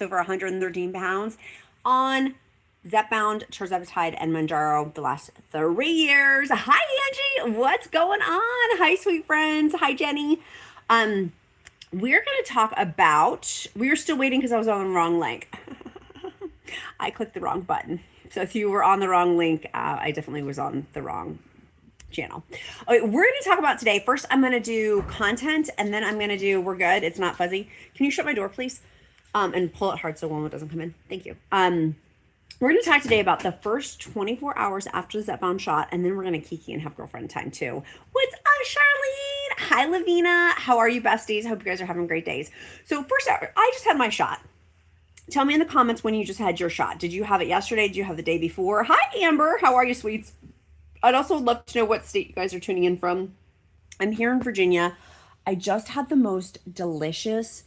over 113 pounds on Zepbound, Tirzepatide, and Mounjaro the last 3 years. Hi, Angie. What's going on? Hi, sweet friends. Hi, Jenny. We're going to talk about, we were still waiting because I was on the wrong link. I clicked the wrong button. So if you were on the wrong link, I definitely was on the wrong channel. Okay, we're going to talk about today. First, I'm going to do content, and then I'm going to do, we're good, it's not fuzzy. Can you shut my door, please? And pull it hard so Wilma doesn't come in. Thank you. We're going to talk today about the first 24 hours after the Zepbound shot, and then we're going to kiki and have girlfriend time too. What's up, Charlene? Hi, Lavina. How are you, besties? Hope you guys are having great days. So first, I just had my shot. Tell me in the comments when you just had your shot. Did you have it yesterday? Did you have the day before? Hi, Amber. How are you, sweets? I'd also love to know what state you guys are tuning in from. I'm here in Virginia. I just had the most delicious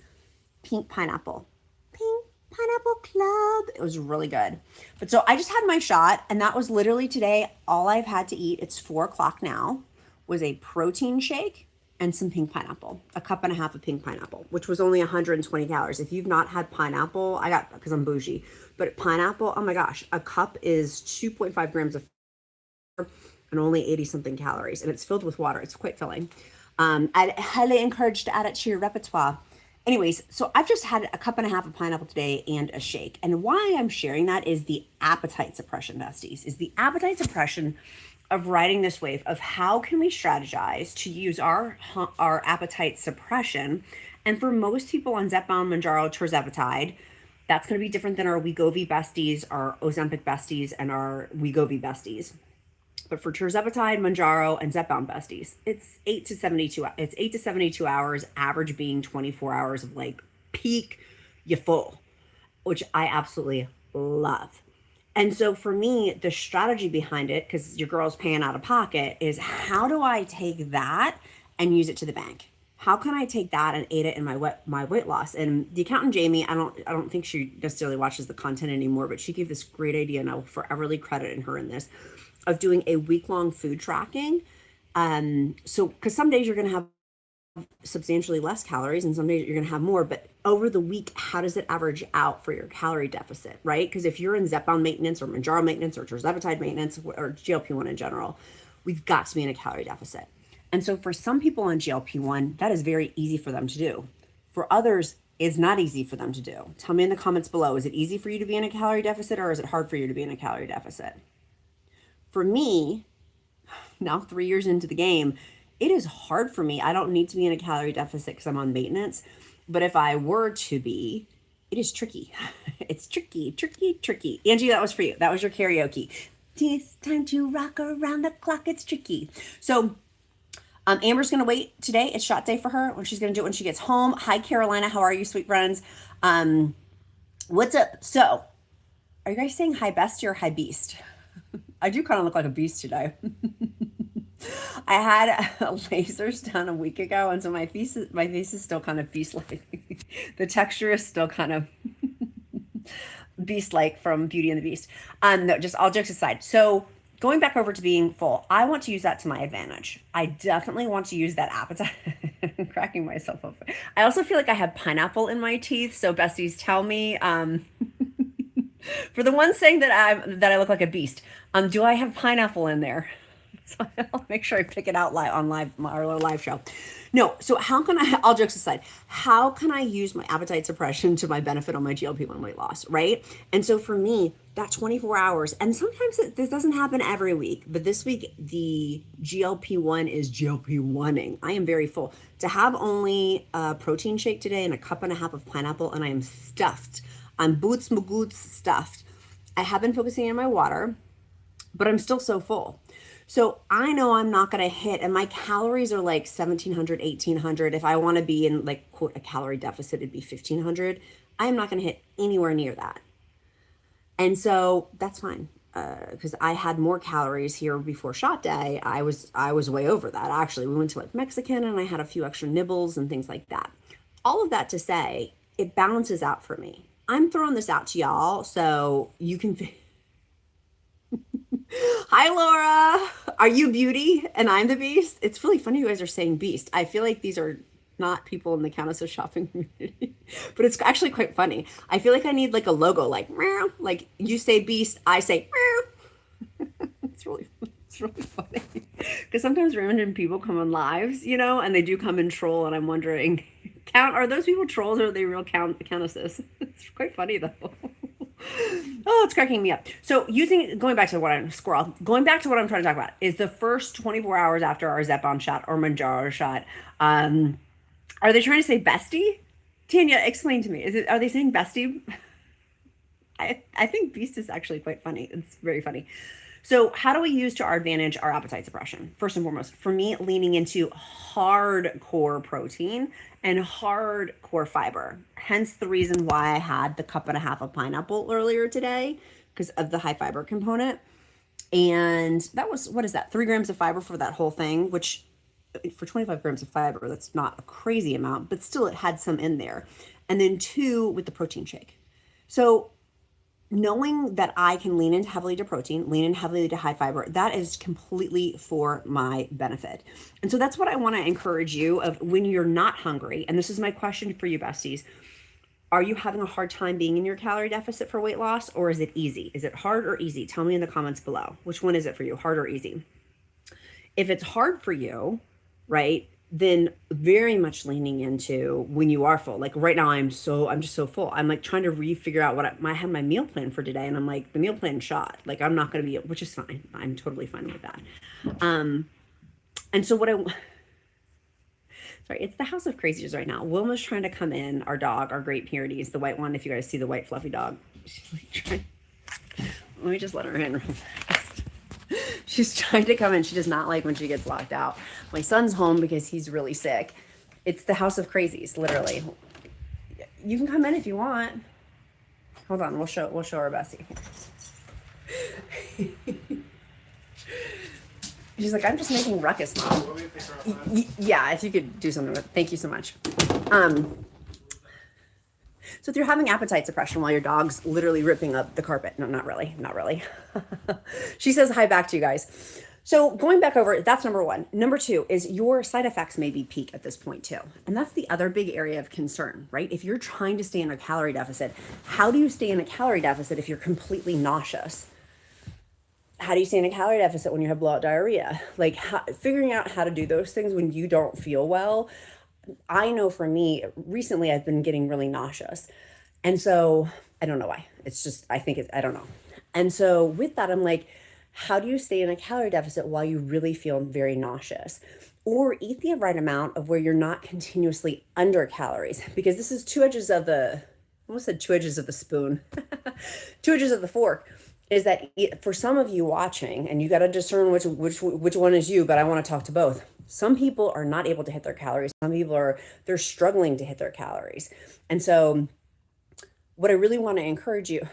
pink pineapple. Pink pineapple club. It was really good. But so I just had my shot, and that was literally today. All I've had to eat, it's 4 o'clock now, was a protein shake and some pink pineapple, a cup and a half of pink pineapple, which was only 120 calories. If you've not had pineapple, I got, because I'm bougie, but pineapple, oh my gosh, a cup is 2.5 grams of and only 80 something calories, and it's filled with water. It's quite filling. I'd highly encourage to add it to your repertoire. Anyways, so I've just had a cup and a half of pineapple today and a shake. And why I'm sharing that is the appetite suppression, besties, is the appetite suppression of riding this wave of how can we strategize to use our appetite suppression. And for most people on Zepbound, Mounjaro, Tirzepatide, that's going to be different than our WEGOVY besties, our Ozempic besties, and our WEGOVY besties. But for Tirzepatide, Mounjaro, and Zepbound besties, it's 8 to 72 hours, average being 24 hours of like peak, you full, which I absolutely love. And so for me, the strategy behind it, because your girl's paying out of pocket, is how do I take that and use it to the bank? How can I take that and aid it in my weight loss? And the accountant Jamie, I don't think she necessarily watches the content anymore, but she gave this great idea, and I will foreverly credit her in this, of doing a week-long food tracking. So, because some days you're going to have substantially less calories and some days you're going to have more, but over the week, how does it average out for your calorie deficit, right? Because if you're in Zepbound maintenance or Mounjaro maintenance or Tirzepatide maintenance or GLP-1 in general, we've got to be in a calorie deficit. And so for some people on GLP-1, that is very easy for them to do. For others, it's not easy for them to do. Tell me in the comments below, is it easy for you to be in a calorie deficit, or is it hard for you to be in a calorie deficit? For me, now 3 years into the game, it is hard for me. I don't need to be in a calorie deficit because I'm on maintenance. But if I were to be, it is tricky. It's tricky, tricky, tricky. Angie, that was for you. That was your karaoke. It's time to rock around the clock. It's tricky. So Amber's going to wait today. It's shot day for her. When she's going to do it when she gets home. Hi, Carolina. How are you, sweet friends? What's up? So are you guys saying hi, bestie, or hi, beast? I do kind of look like a beast today. I had lasers done a week ago, and so my face is still kind of beast-like. The texture is still kind of beast-like from Beauty and the Beast. No, just all jokes aside. So going back over to being full, I want to use that to my advantage. I definitely want to use that appetite. I'm cracking myself up. I also feel like I have pineapple in my teeth. So besties, tell me. For the ones saying that I look like a beast, do I have pineapple in there? So I'll make sure I pick it out on our live show. No, so how can I, all jokes aside, how can I use my appetite suppression to my benefit on my GLP-1 weight loss, right? And so for me, that 24 hours, and sometimes this doesn't happen every week, but this week the GLP-1 is GLP-1ing. I am very full. To have only a protein shake today and a cup and a half of pineapple, and I am stuffed. I'm boots magoots stuffed. I have been focusing on my water, but I'm still so full. So I know I'm not going to hit, and my calories are like 1,700, 1,800. If I want to be in like, quote, a calorie deficit, it'd be 1,500. I am not going to hit anywhere near that. And so that's fine. Because I had more calories here before shot day. I was way over that. Actually, we went to like Mexican, and I had a few extra nibbles and things like that. All of that to say, it balances out for me. I'm throwing this out to y'all so you can. Hi, Laura. Are you Beauty and I'm the Beast? It's really funny you guys are saying Beast. I feel like these are not people in the Countess of shopping community, but it's actually quite funny. I feel like I need like a logo, like meow, like you say beast, I say meow. It's really funny because sometimes random people come on lives, you know, and they do come and troll, and I'm wondering, are those people trolls or are they real countesses? It's quite funny though. Oh, it's cracking me up. So going back to what I'm trying to talk about is the first 24 hours after our Zepbound shot or Mounjaro shot. Are they trying to say bestie? Tanya, explain to me. Are they saying bestie? I think beast is actually quite funny. It's very funny. So how do we use to our advantage our appetite suppression? First and foremost, for me, leaning into hardcore protein and hardcore fiber. Hence the reason why I had the 1.5 cups of pineapple earlier today, because of the high fiber component. And that was, what is that? 3 grams of fiber for that whole thing, which for 25 grams of fiber, that's not a crazy amount, but still it had some in there. And then 2 with the protein shake. So knowing that I can lean in heavily to protein, lean in heavily to high fiber, that is completely for my benefit. And so that's what I want to encourage you of when you're not hungry. And this is my question for you, besties. Are you having a hard time being in your calorie deficit for weight loss, or is it easy? Is it hard or easy? Tell me in the comments below. Which one is it for you, hard or easy? If it's hard for you, right, then very much leaning into when you are full. Like right now, I'm just so full. I'm like trying to figure out I had my meal plan for today, and I'm like, the meal plan shot. Like I'm not going to be, which is fine. I'm totally fine with that. And so sorry, it's the house of crazies right now. Wilma's trying to come in. Our dog, our Great Pyrenees, the white one. If you guys see the white fluffy dog, she's like trying. Let me just let her in. She's trying to come in. She does not like when she gets locked out. My son's home because he's really sick. It's the house of crazies, literally. You can come in if you want. Hold on, we'll show her Bessie. She's like, I'm just making ruckus, Mom. Yeah, if you could do something with it. Thank you so much. So if you're having appetite suppression while your dog's literally ripping up the carpet, no, not really. She says hi back to you guys. So going back over, that's number 1. Number 2 is your side effects may be peak at this point too. And that's the other big area of concern, right? If you're trying to stay in a calorie deficit, how do you stay in a calorie deficit if you're completely nauseous? How do you stay in a calorie deficit when you have blowout diarrhea? Like figuring out how to do those things when you don't feel well. I know for me, recently I've been getting really nauseous. And so I don't know why. It's just, I don't know. And so with that, I'm like, how do you stay in a calorie deficit while you really feel very nauseous? Or eat the right amount of where you're not continuously under calories, because this is 2 edges of the, I almost said 2 edges of the spoon, 2 edges of the fork. Is that for some of you watching, and you got to discern which one is you, but I want to talk to both. Some people are not able to hit their calories. Some people they're struggling to hit their calories. And so what I really want to encourage you,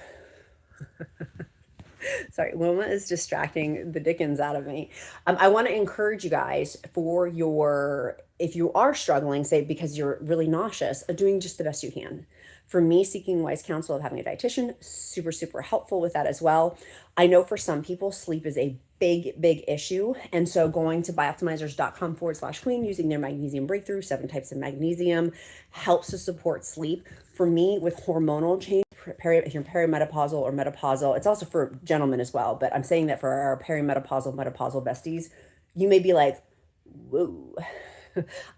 sorry, Wilma is distracting the dickens out of me. I want to encourage you guys if you are struggling, say because you're really nauseous, doing just the best you can. For me, seeking wise counsel of having a dietitian, super, super helpful with that as well. I know for some people, sleep is a big, big issue. And so going to bioptimizers.com/queen, using their magnesium breakthrough, 7 types of magnesium, helps to support sleep. For me, with hormonal change, if you're perimenopausal or menopausal, it's also for gentlemen as well, but I'm saying that for our perimenopausal, menopausal besties, you may be like, whoa,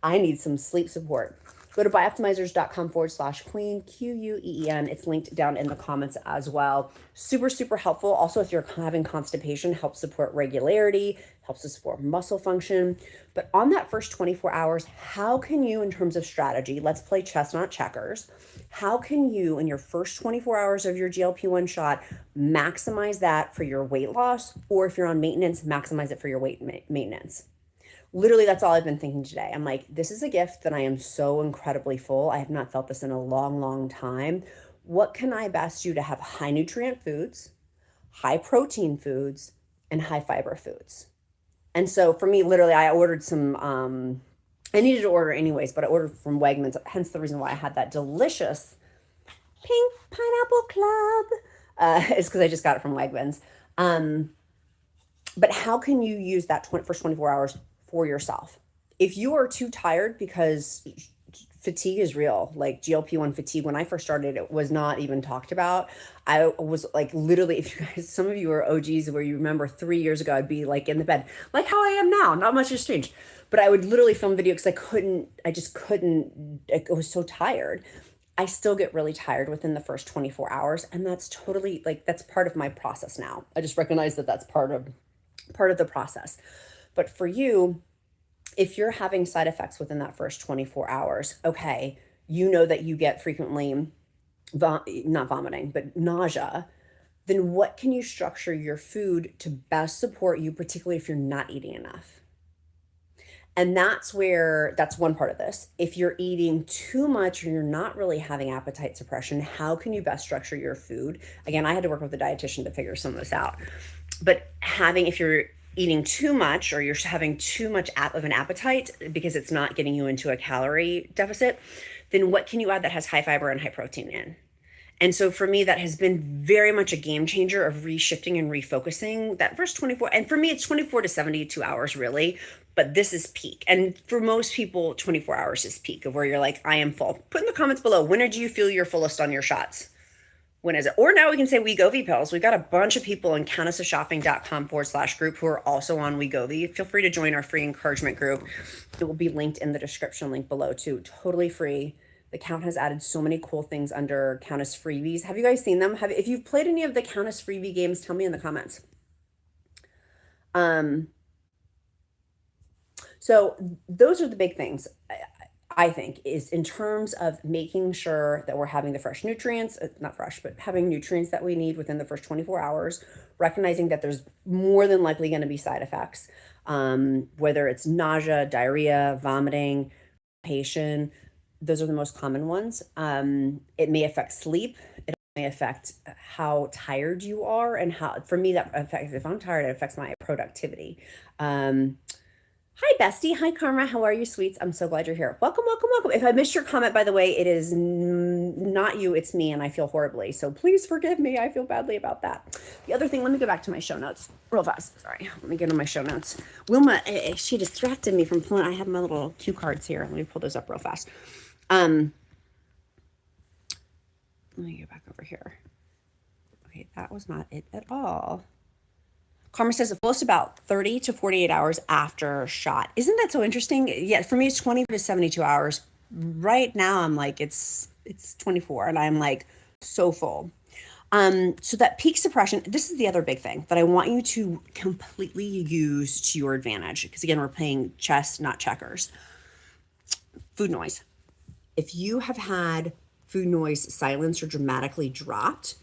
I need some sleep support. Go to bioptimizers.com/queen, QUEEN. It's linked down in the comments as well. Super, super helpful. Also, if you're having constipation, helps support regularity, helps to support muscle function. But on that first 24 hours, how can you, in terms of strategy, let's play chess, not checkers. How can you, in your first 24 hours of your GLP-1 shot, maximize that for your weight loss? Or if you're on maintenance, maximize it for your weight maintenance? Literally, that's all I've been thinking today. I'm like, this is a gift that I am so incredibly full. I have not felt this in a long, long time. What can I best do to have high nutrient foods, high protein foods, and high fiber foods? And so for me, literally, I ordered some, I needed to order anyways, but I ordered from Wegmans, hence the reason why I had that delicious pink pineapple club, is because I just got it from Wegmans. But how can you use that first 24 hours for yourself? If you are too tired because fatigue is real. Like GLP-1 fatigue, when I first started, it was not even talked about. I was like, literally, if you guys, some of you are OGs where you remember 3 years ago, I'd be like in the bed, like how I am now. Not much has changed. But I would literally film video because I just couldn't, I was so tired. I still get really tired within the first 24 hours. And that's totally like, that's part of my process now. I just recognize that that's part of the process. But for you, if you're having side effects within that first 24 hours, okay, you know that you get frequently, not vomiting, but nausea, then what can you structure your food to best support you, particularly if you're not eating enough? And that's one part of this. If you're eating too much or you're not really having appetite suppression, how can you best structure your food? Again, I had to work with a dietitian to figure some of this out. But if you're eating too much or you're having too much of an appetite because it's not getting you into a calorie deficit, then what can you add that has high fiber and high protein in? And so for me, that has been very much a game changer of reshifting and refocusing that first 24. And for me, it's 24 to 72 hours really, but this is peak. And for most people, 24 hours is peak of where you're like, I am full. Put in the comments below, when did you feel your fullest on your shots? When is it? Or now we can say WEGOVY pills. We've got a bunch of people in countessofshopping.com/group who are also on WEGOVY. Feel free to join our free encouragement group. It will be linked in the description link below too. Totally free. The Count has added so many cool things under Countess freebies. Have you guys seen them? If you've played any of the Countess freebie games, tell me in the comments. So those are the big things. I think is in terms of making sure that we're having the fresh nutrients, not fresh, but having nutrients that we need within the first 24 hours, recognizing that there's more than likely going to be side effects, whether it's nausea, diarrhea, vomiting, constipation. Those are the most common ones. It may affect sleep. It may affect how tired you are and for me, that affects, if I'm tired, it affects my productivity. Hi, bestie. Hi, Karma. How are you, sweets? I'm so glad you're here. Welcome, welcome, welcome. If I missed your comment, by the way, it is not you, it's me, and I feel horribly. So please forgive me. I feel badly about that. The other thing, let me go back to my show notes real fast. Sorry. Let me get on my show notes. Wilma, she distracted me from pulling. I have my little cue cards here. Let me pull those up real fast. Let me get back over here. Okay, that was not it at all. Karma says the fullest about 30 to 48 hours after shot. Isn't that so interesting? Yeah, for me, it's 20 to 72 hours. Right now, I'm like, it's 24, and I'm like so full. So that peak suppression, this is the other big thing that I want you to completely use to your advantage. Because again, we're playing chess, not checkers. Food noise. If you have had food noise silenced or dramatically dropped,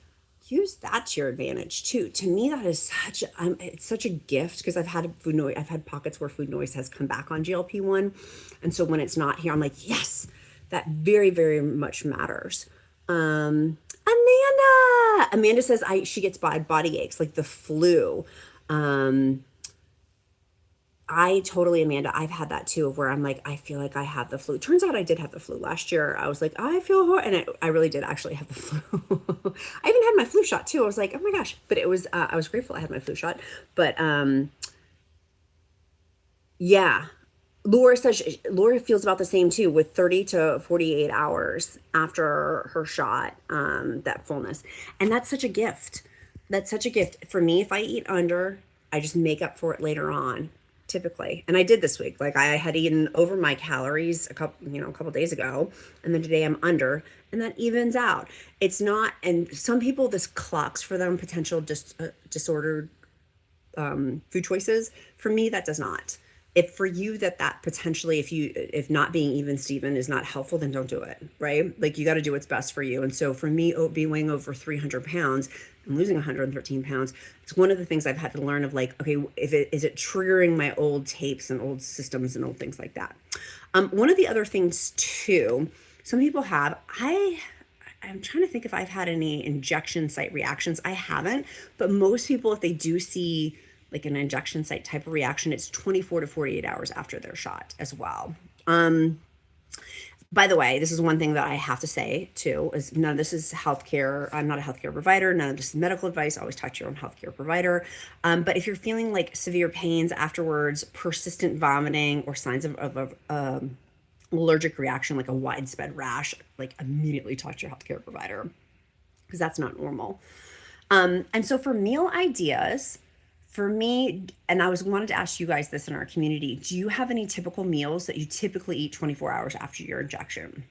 use that to your advantage too. To me, that is it's such a gift because I've had food noise. I've had pockets where food noise has come back on GLP-1. And so when it's not here, I'm like, yes, that very, very much matters. Amanda says she gets body aches like the flu. I totally, Amanda, I've had that too, where I'm like, I feel like I have the flu. Turns out I did have the flu last year. I was like, I feel horrible. And I really did actually have the flu. I even had my flu shot too. I was like, oh my gosh. But it was, I was grateful I had my flu shot. But yeah. Laura says, Laura feels about the same too, with 30 to 48 hours after her shot, that fullness. And that's such a gift. That's such a gift. For me, if I eat under, I just make up for it later on. Typically. And I did this week. Like I had eaten over my calories a couple days ago, and then today I'm under, and that evens out. It's not, and some people, this clocks for them potential disordered food choices. For me, that does not. If for you that potentially, if not being even Steven is not helpful, then don't do it, right? Like you got to do what's best for you. And so for me, being weighing over 300 pounds, I'm losing 113 pounds. It's one of the things I've had to learn of like, okay, is it triggering my old tapes and old systems and old things like that? One of the other things too, some people have, I'm trying to think if I've had any injection site reactions. I haven't, but most people, if they do see like an injection site type of reaction, it's 24 to 48 hours after their shot as well. By the way, this is one thing that I have to say too, is none of this is healthcare. I'm not a healthcare provider. None of this is medical advice. Always talk to your own healthcare provider. But if you're feeling like severe pains afterwards, persistent vomiting, or signs of allergic reaction, like a widespread rash, like immediately talk to your healthcare provider because that's not normal. And so for meal ideas, for me, and I wanted to ask you guys this in our community, do you have any typical meals that you typically eat 24 hours after your injection?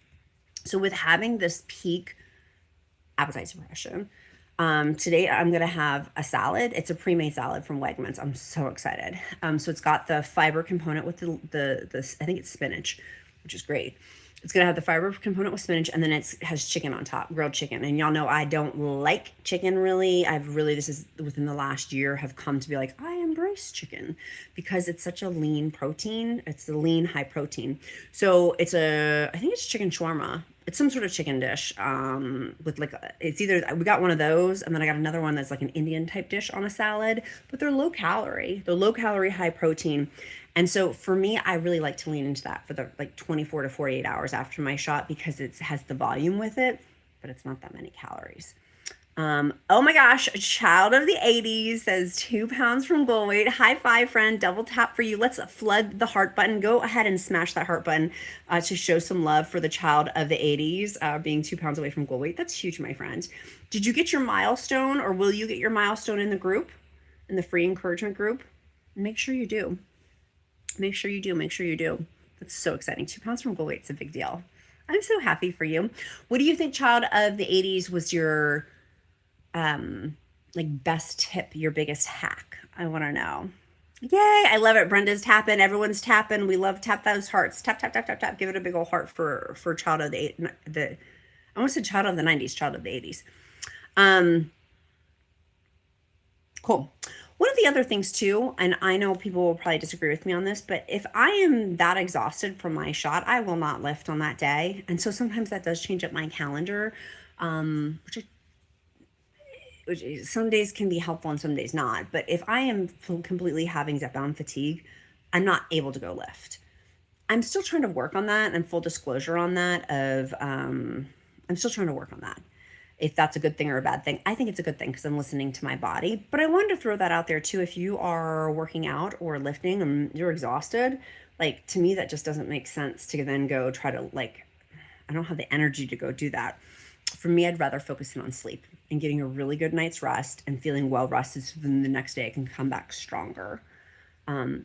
So with having this peak appetite suppression, today I'm gonna have a salad. It's a pre-made salad from Wegmans. I'm so excited. So it's got the fiber component with the I think it's spinach, which is great. It's gonna have the fiber component with spinach, and then it has chicken on top, grilled chicken. And y'all know I don't like chicken really. This is within the last year, have come to be like, I embrace chicken because it's such a lean protein. It's a lean, high protein. So I think it's chicken shawarma. It's some sort of chicken dish with it's either, we got one of those, and then I got another one that's like an Indian type dish on a salad, but they're low calorie, high protein. And so for me, I really like to lean into that for the 24 to 48 hours after my shot because it has the volume with it, but it's not that many calories. Oh my gosh, a child of the 80s says 2 pounds from goal weight. High five, friend. Double tap for you. Let's flood the heart button. Go ahead and smash that heart button to show some love for the child of the 80s being 2 pounds away from goal weight. That's huge, my friend. Did you get your milestone, or will you get your milestone in the group, in the free encouragement group? Make sure you do. Make sure you do. Make sure you do. That's so exciting. 2 pounds from goal weight is a big deal. I'm so happy for you. What do you think, child of the 80s, was your best tip, your biggest hack? I want to know. Yay, I love it. Brenda's tapping. Everyone's tapping. We love tap those hearts. Tap, tap, tap, tap, tap. Give it a big old heart for child of I almost said child of the 90s, child of the 80s. Cool. One of the other things too, and I know people will probably disagree with me on this, but if I am that exhausted from my shot, I will not lift on that day. And so sometimes that does change up my calendar, which some days can be helpful and some days not. But if I am completely having Zepbound fatigue, I'm not able to go lift. I'm still trying to work on that, and full disclosure on that I'm still trying to work on that. If that's a good thing or a bad thing, I think it's a good thing because I'm listening to my body. But I wanted to throw that out there too. If you are working out or lifting and you're exhausted, to me, that just doesn't make sense to then go try to I don't have the energy to go do that. For me, I'd rather focus in on sleep and getting a really good night's rest and feeling well rested, so then the next day I can come back stronger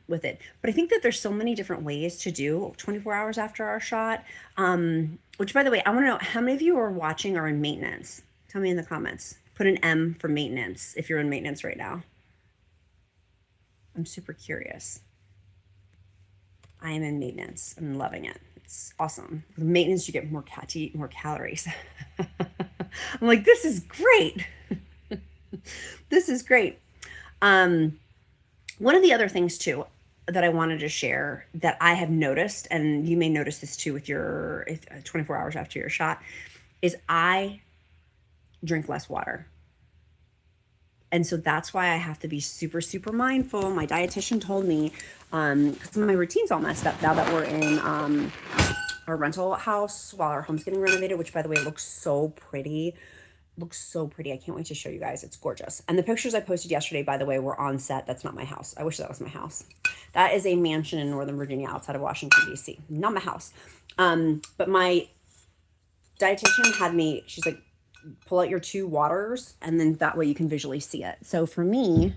with it. But I think that there's so many different ways to do 24 hours after our shot. Which, by the way, I want to know how many of you are watching are in maintenance. Tell me in the comments. Put an M for maintenance if you're in maintenance right now. I'm super curious. I am in maintenance. I'm loving it. It's awesome. With maintenance, you get more calories. I'm like, this is great. This is great. One of the other things too that I wanted to share that I have noticed, and you may notice this too with your 24 hours after your shot, is I drink less water. And so that's why I have to be super, super mindful. My dietitian told me, because my routine's all messed up now that we're in our rental house while our home's getting renovated, which, by the way, looks so pretty. Looks so pretty. I can't wait to show you guys. It's gorgeous. And the pictures I posted yesterday, by the way, were on set. That's not my house. I wish that was my house. That is a mansion in Northern Virginia outside of Washington, D.C. Not my house. But my dietitian had me, she's like, pull out your 2 waters, and then that way you can visually see it. So for me,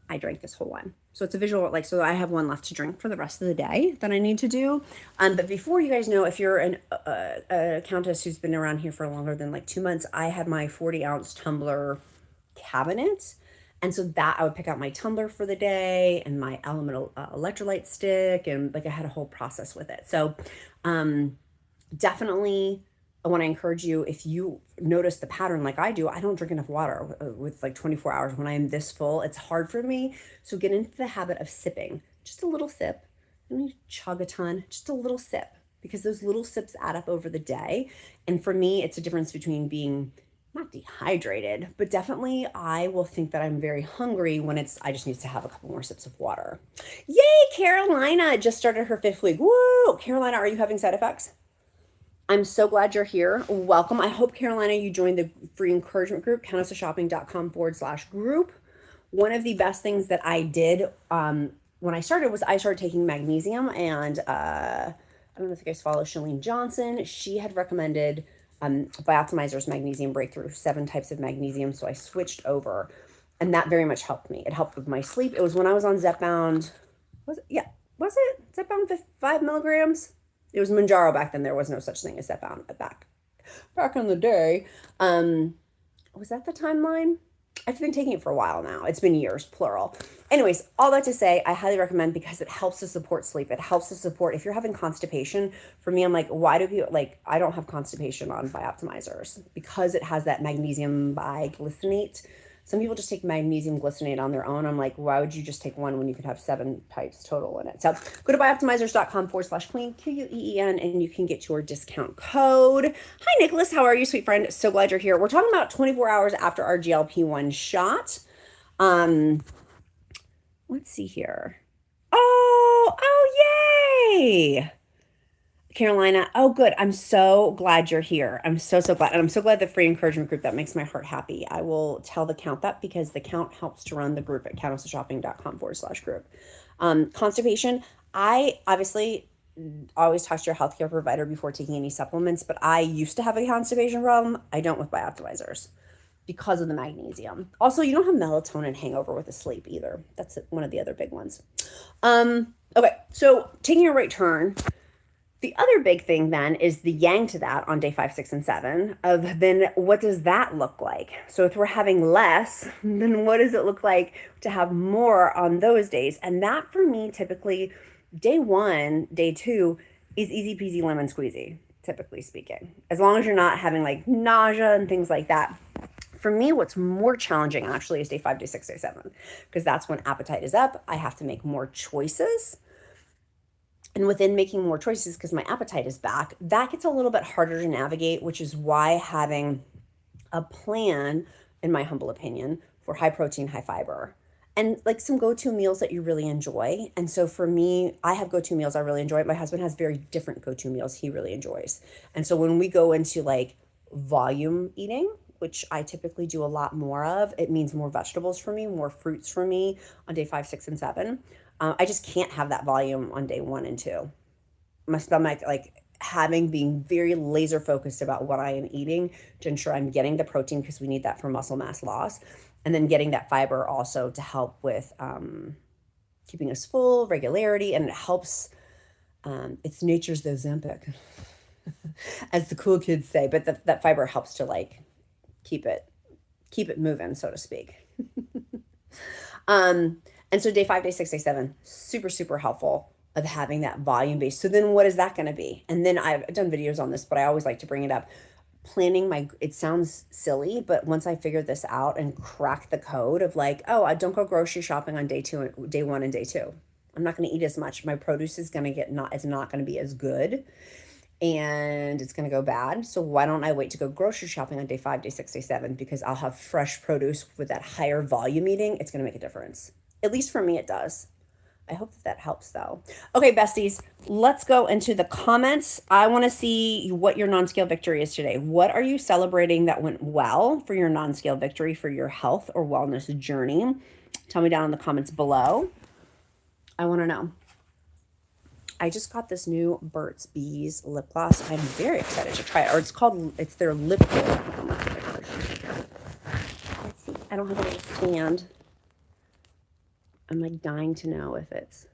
I drank this whole one. So it's a visual, so I have one left to drink for the rest of the day that I need to do. But before you guys know, if you're a Countess who's been around here for longer than 2 months, I had my 40-ounce tumbler cabinet. And so that I would pick out my tumbler for the day and my electrolyte stick. And I had a whole process with it. So definitely I want to encourage you, if you notice the pattern like I do, I don't drink enough water with 24 hours. When I am this full, it's hard for me. So get into the habit of sipping, just a little sip. You don't need to chug a ton, just a little sip, because those little sips add up over the day. And for me, it's a difference between being not dehydrated, but definitely I will think that I'm very hungry when I just need to have a couple more sips of water. Yay, Carolina just started her 5th week. Woo! Carolina, are you having side effects? I'm so glad you're here. Welcome. I hope, Carolina, you joined the free encouragement group, countessofshopping.com/group. One of the best things that I did when I started was I started taking magnesium and I don't know if you guys follow Shalene Johnson. She had recommended Bioptimizer's Magnesium Breakthrough, 7 types of magnesium. So I switched over, and that very much helped me. It helped with my sleep. It was when I was on Zepbound. Was it Zepbound 5 milligrams? It was Mounjaro back then. There was no such thing as Zepbound back in the day. Was that the timeline? I've been taking it for a while now. It's been years, plural. Anyways, all that to say, I highly recommend because it helps to support sleep. It helps to support, if you're having constipation, for me, I'm like, why do people, like, I don't have constipation on Bioptimizers because it has that magnesium biglycinate. Some people just take magnesium glycinate on their own. I'm like, why would you just take one when you could have 7 types total in it? So go to bioptimizers.com/queen, QUEEN, and you can get your discount code. Hi, Nicholas. How are you, sweet friend? So glad you're here. We're talking about 24 hours after our GLP-1 shot. Let's see here. Oh, yay. Carolina, oh good. I'm so glad you're here. I'm so glad. And I'm so glad the free encouragement group, that makes my heart happy. I will tell the Count that because the Count helps to run the group at countessofshopping.com/group. Constipation, I obviously always talk to your healthcare provider before taking any supplements, but I used to have a constipation problem. I don't with Bioptimizers because of the magnesium. Also, you don't have melatonin hangover with the sleep either. That's one of the other big ones. Okay, so taking a right turn. The other big thing then is the yang to that on day 5, 6, and 7 of then what does that look like? So if we're having less, then what does it look like to have more on those days? And that for me, typically day 1, day 2 is easy peasy lemon squeezy, typically speaking, as long as you're not having like nausea and things like that. For me, what's more challenging actually is day 5, day 6, day 7, because that's when appetite is up. I have to make more choices. And within making more choices, because my appetite is back, that gets a little bit harder to navigate, which is why having a plan, in my humble opinion, for high protein, high fiber, and like some go-to meals that you really enjoy. And so for me, I have go-to meals I really enjoy. My husband has very different go-to meals he really enjoys. And so when we go into like volume eating, which I typically do a lot more of, it means more vegetables for me, more fruits for me on day 5, 6, and 7. I just can't have that volume on day 1 and 2. My stomach, like being very laser focused about what I am eating to ensure I'm getting the protein because we need that for muscle mass loss. And then getting that fiber also to help with keeping us full, regularity, and it helps, it's nature's Ozempic, as the cool kids say, but that fiber helps to like keep it moving, so to speak. And so day 5, day 6, day 7, super helpful of having that volume base. So then what is that going to be? And then I've done videos on this, but I always like to bring it up. Planning it sounds silly, but once I figured this out and crack the code of like, oh, I don't go grocery shopping on day 1 and day 2. I'm not going to eat as much. My produce is going to it's not going to be as good and it's going to go bad. So why don't I wait to go grocery shopping on day 5, day 6, day 7? Because I'll have fresh produce with that higher volume eating. It's going to make a difference. At least for me, it does. I hope that helps though. Okay, besties, let's go into the comments. I want to see what your non-scale victory is today. What are you celebrating that went well for your non-scale victory for your health or wellness journey? Tell me down in the comments below. I want to know. I just got this new Burt's Bees lip gloss. I'm very excited to try it. Or it's their lip oil. Let's see. I don't have a little stand. I'm like dying to know if it's.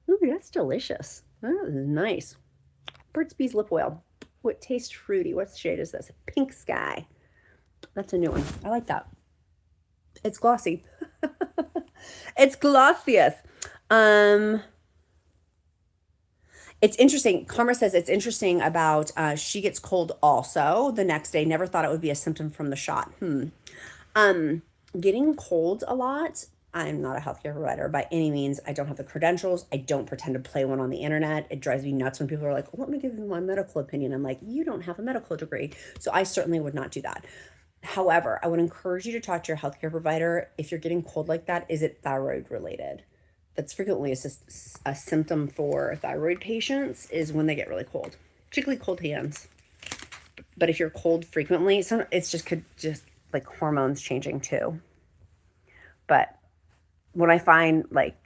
Ooh, that's delicious. That is nice. Burt's Bees lip oil. What tastes fruity? What shade is this? Pink Sky. That's a new one. I like that. It's glossy. It's glossiest. It's interesting. Karma says it's interesting about she gets cold also the next day. Never thought it would be a symptom from the shot. Getting cold a lot. I'm not a healthcare provider by any means. I don't have the credentials. I don't pretend to play one on the internet. It drives me nuts when people are like, let me give you my medical opinion. I'm like, you don't have a medical degree. So I certainly would not do that. However, I would encourage you to talk to your healthcare provider. If you're getting cold like that, is it thyroid related? That's frequently a symptom for thyroid patients is when they get really cold, particularly cold hands. But if you're cold frequently, could just like hormones changing too. But when I find like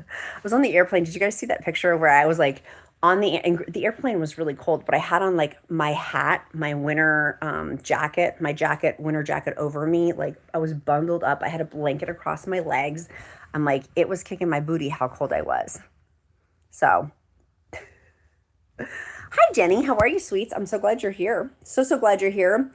I was on the airplane. Did you guys see that picture where I was like on the airplane was really cold, but I had on like my hat, my winter jacket, winter jacket over me. Like I was bundled up. I had a blanket across my legs. I'm like, it was kicking my booty how cold I was. So, hi Jenny, how are you, sweets? I'm so glad you're here. So glad you're here.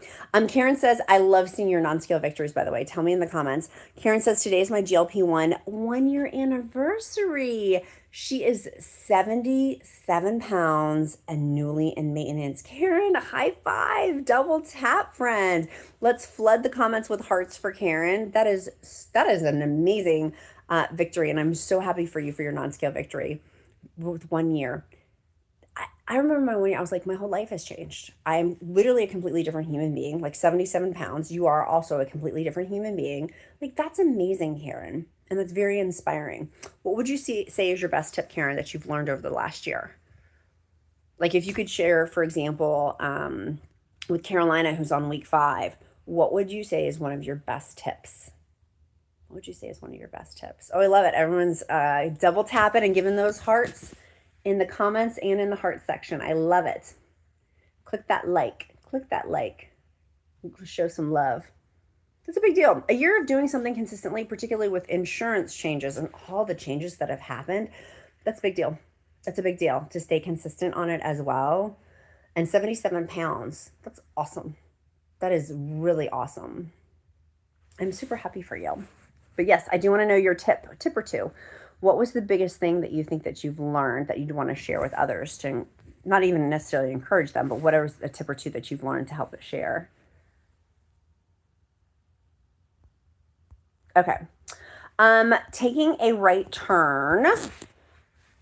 Karen says, I love seeing your non-scale victories, by the way. Tell me in the comments. Karen says, today's my GLP-1 1-year anniversary. She is 77 pounds and newly in maintenance. Karen, high five, double tap, friend. Let's flood the comments with hearts for Karen. That is an amazing victory, and I'm so happy for you for your non-scale victory with 1 year. I remember my 1 year, I was like, my whole life has changed. I'm literally a completely different human being, like 77 pounds. You are also a completely different human being. Like, that's amazing, Karen. And that's very inspiring. What would you say is your best tip, Karen, that you've learned over the last year? Like, if you could share, for example, with Carolina, who's on week 5, what would you say is one of your best tips? What would you say is one of your best tips? Oh, I love it. Everyone's double tapping and giving those hearts in the comments and in the heart section. I love it. Click that like. Click that like. Show some love. That's a big deal. A year of doing something consistently, particularly with insurance changes and all the changes that have happened, that's a big deal. That's a big deal to stay consistent on it as well. And 77 pounds, that's awesome. That is really awesome. I'm super happy for you. But yes, I do want to know your tip or two. What was the biggest thing that you think that you've learned that you'd want to share with others to not even necessarily encourage them, but whatever's a tip or two that you've learned to help it share? Okay. Taking a right turn.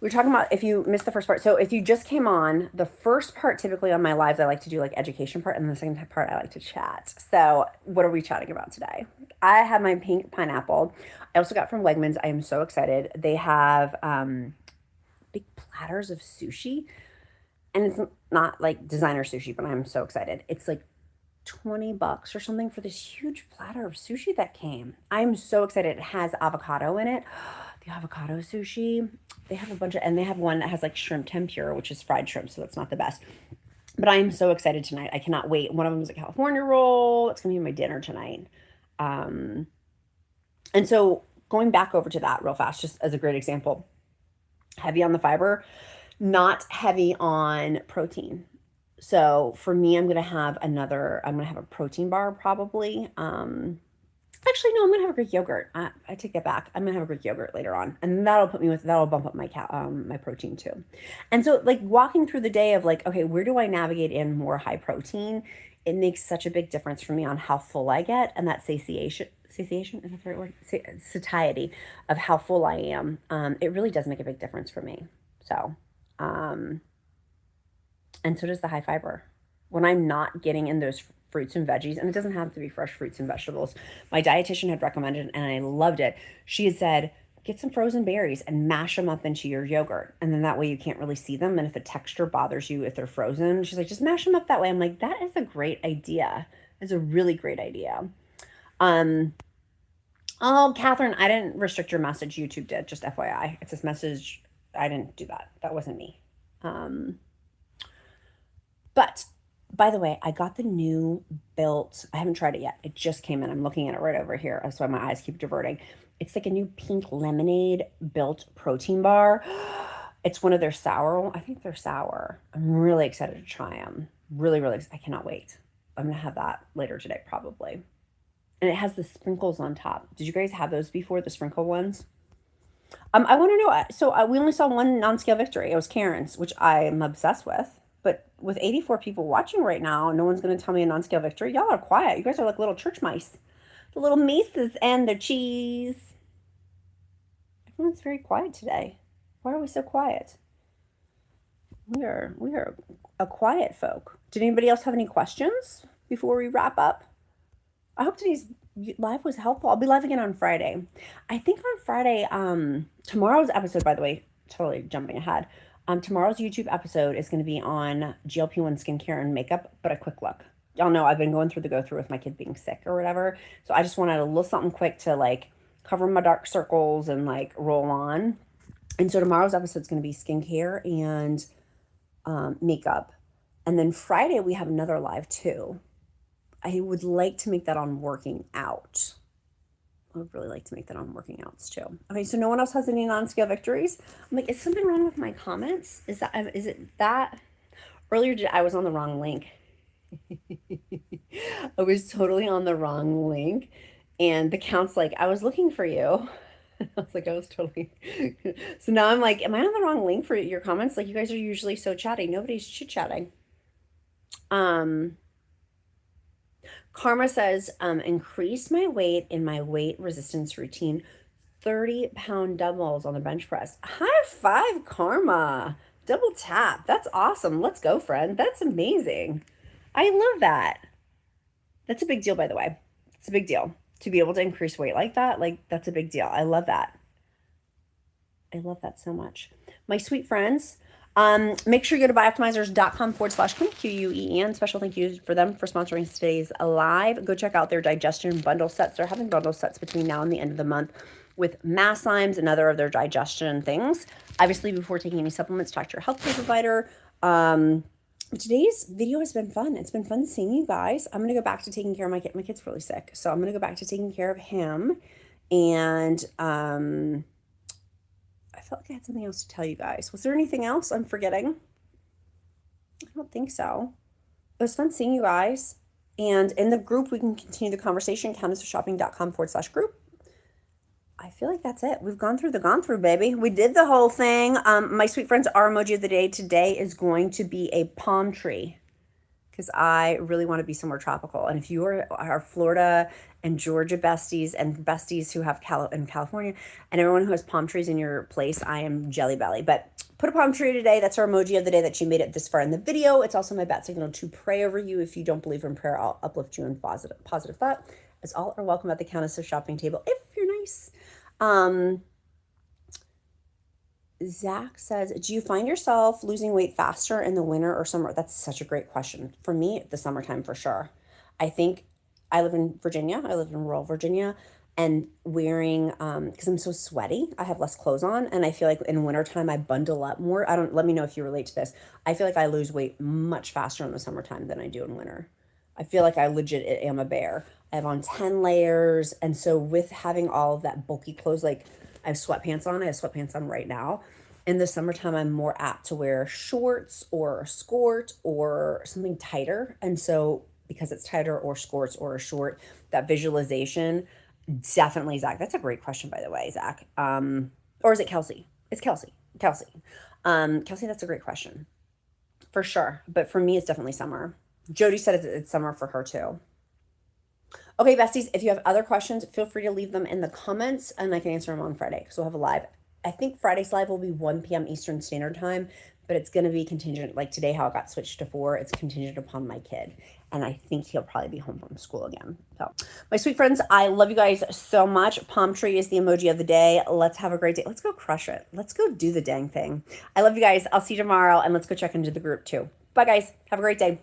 We were talking about if you missed the first part. So if you just came on, the first part typically on my lives, I like to do like education part, and the second part I like to chat. So what are we chatting about today? I had my pink pineapple. I also got from Wegmans. I am so excited. They have big platters of sushi, and it's not like designer sushi, but I'm so excited. It's like $20 or something for this huge platter of sushi that came. I'm so excited. It has avocado in it. The avocado sushi. They have a bunch of, and they have one that has like shrimp tempura, which is fried shrimp, so that's not the best. But I am so excited tonight. I cannot wait. One of them is a California roll. It's gonna be my dinner tonight. And so going back over to that real fast, just as a great example, heavy on the fiber, not heavy on protein. So for me, I'm going to have a protein bar probably. Actually, no, I'm going to have a Greek yogurt. I take that back. I'm going to have a Greek yogurt later on, and that'll bump up my my protein too. And so like walking through the day of like, okay, where do I navigate in more high protein? It makes such a big difference for me on how full I get and that satiation, is that the right word? Satiety of how full I am. It really does make a big difference for me. So, and so does the high fiber. When I'm not getting in those fruits and veggies, and it doesn't have to be fresh fruits and vegetables. My dietitian had recommended, and I loved it. She had said, get some frozen berries and mash them up into your yogurt. And then that way you can't really see them. And if the texture bothers you, if they're frozen, she's like, just mash them up that way. I'm like, that is a great idea. It's a really great idea. Oh, Catherine, I didn't restrict your message. YouTube did, just FYI. It's this message. I didn't do that. That wasn't me. But by the way, I got the new built, I haven't tried it yet. It just came in. I'm looking at it right over here. That's why my eyes keep diverting. It's like a new pink lemonade built protein bar. It's one of their sour. I think they're sour. I'm really excited to try them. Really, I cannot wait. I'm going to have that later today, probably. And it has the sprinkles on top. Did you guys have those before, the sprinkle ones? I want to know. So we only saw one non-scale victory. It was Karen's, which I'm obsessed with. But with 84 people watching right now, no one's going to tell me a non-scale victory. Y'all are quiet. You guys are like little church mice. The little mices and their cheese. Everyone's very quiet today. Why are we so quiet? We are a quiet folk. Did anybody else have any questions before we wrap up? I hope today's live was helpful. I'll be live again on Friday. I think on Friday, tomorrow's episode, by the way, totally jumping ahead. Tomorrow's YouTube episode is going to be on GLP-1 skincare and makeup, but a quick look. Y'all know I've been going through the go-through with my kid being sick or whatever. So I just wanted a little something quick to like cover my dark circles and like roll on. And so tomorrow's episode is going to be skincare and makeup. And then Friday, we have another live too. I would like to make that on working out. I would really like to make that on working outs too. Okay, so no one else has any non-scale victories? I'm like, is something wrong with my comments? Is it that? Earlier I was on the wrong link. I was totally on the wrong link. And the count's like, I was looking for you. I was like, I was totally. So now I'm like, am I on the wrong link for your comments? Like, you guys are usually so chatty. Nobody's chit-chatting. Karma says, increased my weight in my weight resistance routine, 30-pound dumbbells on the bench press. High five, Karma. Double tap. That's awesome. Let's go, friend. That's amazing. I love that. That's a big deal, by the way. It's a big deal. To be able to increase weight like that, that's a big deal. I love that. I love that so much. My sweet friends, make sure you go to bioptimizers.com/QUEN. Special thank you for them for sponsoring today's live. Go check out their digestion bundle sets. They're having bundle sets between now and the end of the month with masszymes and other of their digestion things. Obviously, before taking any supplements, talk to your healthcare provider. Today's video has been fun. It's been fun seeing you guys. I'm going to go back to taking care of my kid. My kid's really sick. So I'm going to go back to taking care of him. And I felt like I had something else to tell you guys. Was there anything else I'm forgetting? I don't think so. It was fun seeing you guys. And in the group, we can continue the conversation. countessofshopping.com/group. I feel like that's it. We've gone through, baby. We did the whole thing. My sweet friends, our emoji of the day today is going to be a palm tree because I really want to be somewhere tropical. And if you are Florida and Georgia besties and besties who have in California and everyone who has palm trees in your place, I am jelly belly. But put a palm tree today. That's our emoji of the day that you made it this far in the video. It's also my bat signal to pray over you. If you don't believe in prayer, I'll uplift you in positive thought. As all are welcome at the Countess of Shopping table if you're nice. Zach says, do you find yourself losing weight faster in the winter or summer? That's such a great question. For me, the summertime for sure. I think I live in Virginia. I live in rural Virginia, and wearing, because I'm so sweaty, I have less clothes on, and I feel like in wintertime I bundle up more. Let me know if you relate to this. I feel like I lose weight much faster in the summertime than I do in winter. I feel like I legit am a bear. I have on 10 layers. And so with having all of that bulky clothes, like I have sweatpants on. I have sweatpants on right now. In the summertime, I'm more apt to wear shorts or a skirt or something tighter. And so because it's tighter or skirts or a short, that visualization, definitely, Zach. That's a great question, by the way, Zach. Or is it Kelsey? It's Kelsey. Kelsey, that's a great question. For sure. But for me, it's definitely summer. Jody said it's summer for her too. Okay, besties, if you have other questions, feel free to leave them in the comments and I can answer them on Friday because we'll have a live. I think Friday's live will be 1 p.m. Eastern Standard Time, but it's going to be contingent, like today, how it got switched to 4, it's contingent upon my kid. And I think he'll probably be home from school again. So, my sweet friends, I love you guys so much. Palm tree is the emoji of the day. Let's have a great day. Let's go crush it. Let's go do the dang thing. I love you guys. I'll see you tomorrow, and let's go check into the group too. Bye, guys. Have a great day.